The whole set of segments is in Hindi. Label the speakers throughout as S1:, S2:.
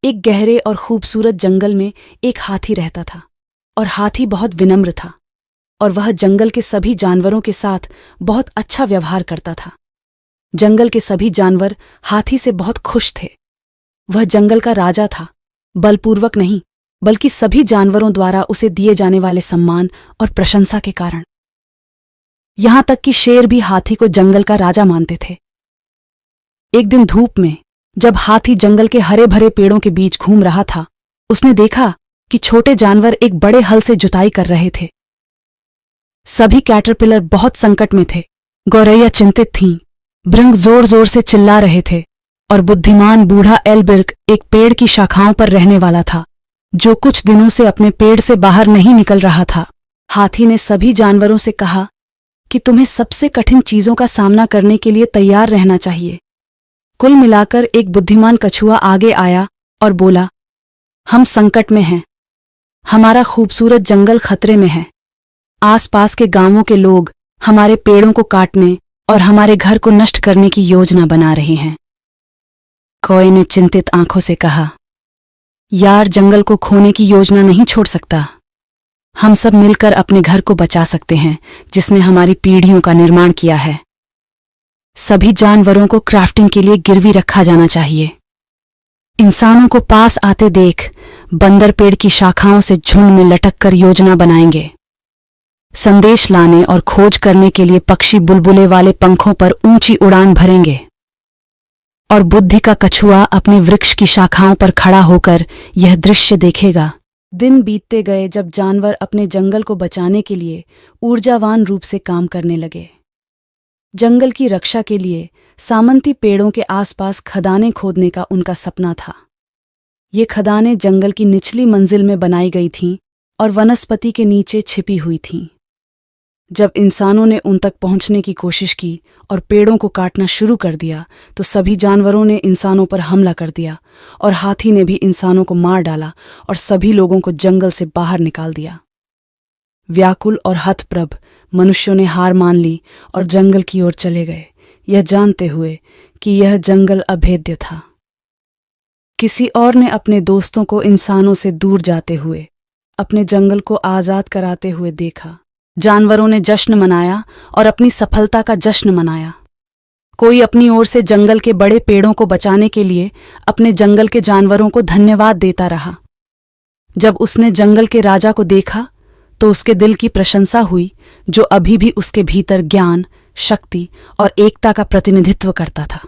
S1: एक गहरे और खूबसूरत जंगल में एक हाथी रहता था और हाथी बहुत विनम्र था और वह जंगल के सभी जानवरों के साथ बहुत अच्छा व्यवहार करता था। जंगल के सभी जानवर हाथी से बहुत खुश थे। वह जंगल का राजा था, बलपूर्वक नहीं बल्कि सभी जानवरों द्वारा उसे दिए जाने वाले सम्मान और प्रशंसा के कारण। यहां तक कि शेर भी हाथी को जंगल का राजा मानते थे। एक दिन धूप में जब हाथी जंगल के हरे भरे पेड़ों के बीच घूम रहा था, उसने देखा कि छोटे जानवर एक बड़े हल से जुताई कर रहे थे। सभी कैटरपिलर बहुत संकट में थे। गौरैया चिंतित थीं, भृंग जोर जोर से चिल्ला रहे थे और बुद्धिमान बूढ़ा एल्बिर्क एक पेड़ की शाखाओं पर रहने वाला था, जो कुछ दिनों से अपने पेड़ से बाहर नहीं निकल रहा था। हाथी ने सभी जानवरों से कहा कि तुम्हें सबसे कठिन चीजों का सामना करने के लिए तैयार रहना चाहिए। कुल मिलाकर एक बुद्धिमान कछुआ आगे आया और बोला, हम संकट में हैं। हमारा खूबसूरत जंगल खतरे में है। आसपास के गांवों के लोग हमारे पेड़ों को काटने और हमारे घर को नष्ट करने की योजना बना रहे हैं। कौए ने चिंतित आंखों से कहा, यार, जंगल को खोने की योजना नहीं छोड़ सकता। हम सब मिलकर अपने घर को बचा सकते हैं, जिसने हमारी पीढ़ियों का निर्माण किया है। सभी जानवरों को क्राफ्टिंग के लिए गिरवी रखा जाना चाहिए। इंसानों को पास आते देख बंदर पेड़ की शाखाओं से झुंड में लटक कर योजना बनाएंगे। संदेश लाने और खोज करने के लिए पक्षी बुलबुले वाले पंखों पर ऊंची उड़ान भरेंगे और बुद्धि का कछुआ अपने वृक्ष की शाखाओं पर खड़ा होकर यह दृश्य देखेगा। दिन बीतते गए जब जानवर अपने जंगल को बचाने के लिए ऊर्जावान रूप से काम करने लगे। जंगल की रक्षा के लिए सामंती पेड़ों के आसपास खदानें खोदने का उनका सपना था। ये खदानें जंगल की निचली मंजिल में बनाई गई थीं और वनस्पति के नीचे छिपी हुई थीं। जब इंसानों ने उन तक पहुंचने की कोशिश की और पेड़ों को काटना शुरू कर दिया, तो सभी जानवरों ने इंसानों पर हमला कर दिया और हाथी ने भी इंसानों को मार डाला और सभी लोगों को जंगल से बाहर निकाल दिया। व्याकुल और हतप्रभ मनुष्यों ने हार मान ली और जंगल की ओर चले गए, यह जानते हुए कि यह जंगल अभेद्य था। किसी और ने अपने दोस्तों को इंसानों से दूर जाते हुए अपने जंगल को आजाद कराते हुए देखा। जानवरों ने जश्न मनाया और अपनी सफलता का जश्न मनाया। कोई अपनी ओर से जंगल के बड़े पेड़ों को बचाने के लिए अपने जंगल के जानवरों को धन्यवाद देता रहा। जब उसने जंगल के राजा को देखा तो उसके दिल की प्रशंसा हुई, जो अभी भी उसके भीतर ज्ञान, शक्ति और एकता का प्रतिनिधित्व करता था।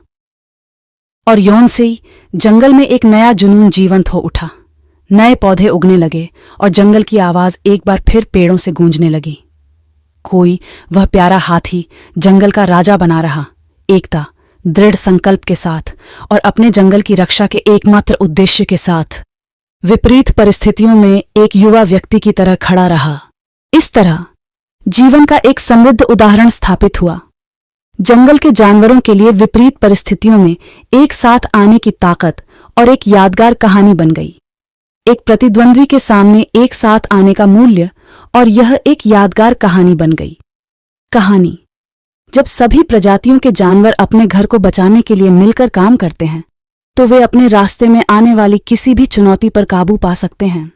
S1: और यौन से ही जंगल में एक नया जुनून जीवंत हो उठा। नए पौधे उगने लगे और जंगल की आवाज एक बार फिर पेड़ों से गूंजने लगी। कोई वह प्यारा हाथी जंगल का राजा बना रहा, एकता, दृढ़ संकल्प के साथ और अपने जंगल की रक्षा के एकमात्र उद्देश्य के साथ विपरीत परिस्थितियों में एक युवा व्यक्ति की तरह खड़ा रहा। इस तरह जीवन का एक समृद्ध उदाहरण स्थापित हुआ। जंगल के जानवरों के लिए विपरीत परिस्थितियों में एक साथ आने की ताकत और एक यादगार कहानी बन गई। एक प्रतिद्वंद्वी के सामने एक साथ आने का मूल्य, और यह एक यादगार कहानी बन गई। कहानी, जब सभी प्रजातियों के जानवर अपने घर को बचाने के लिए मिलकर काम करते हैं, तो वे अपने रास्ते में आने वाली किसी भी चुनौती पर काबू पा सकते हैं।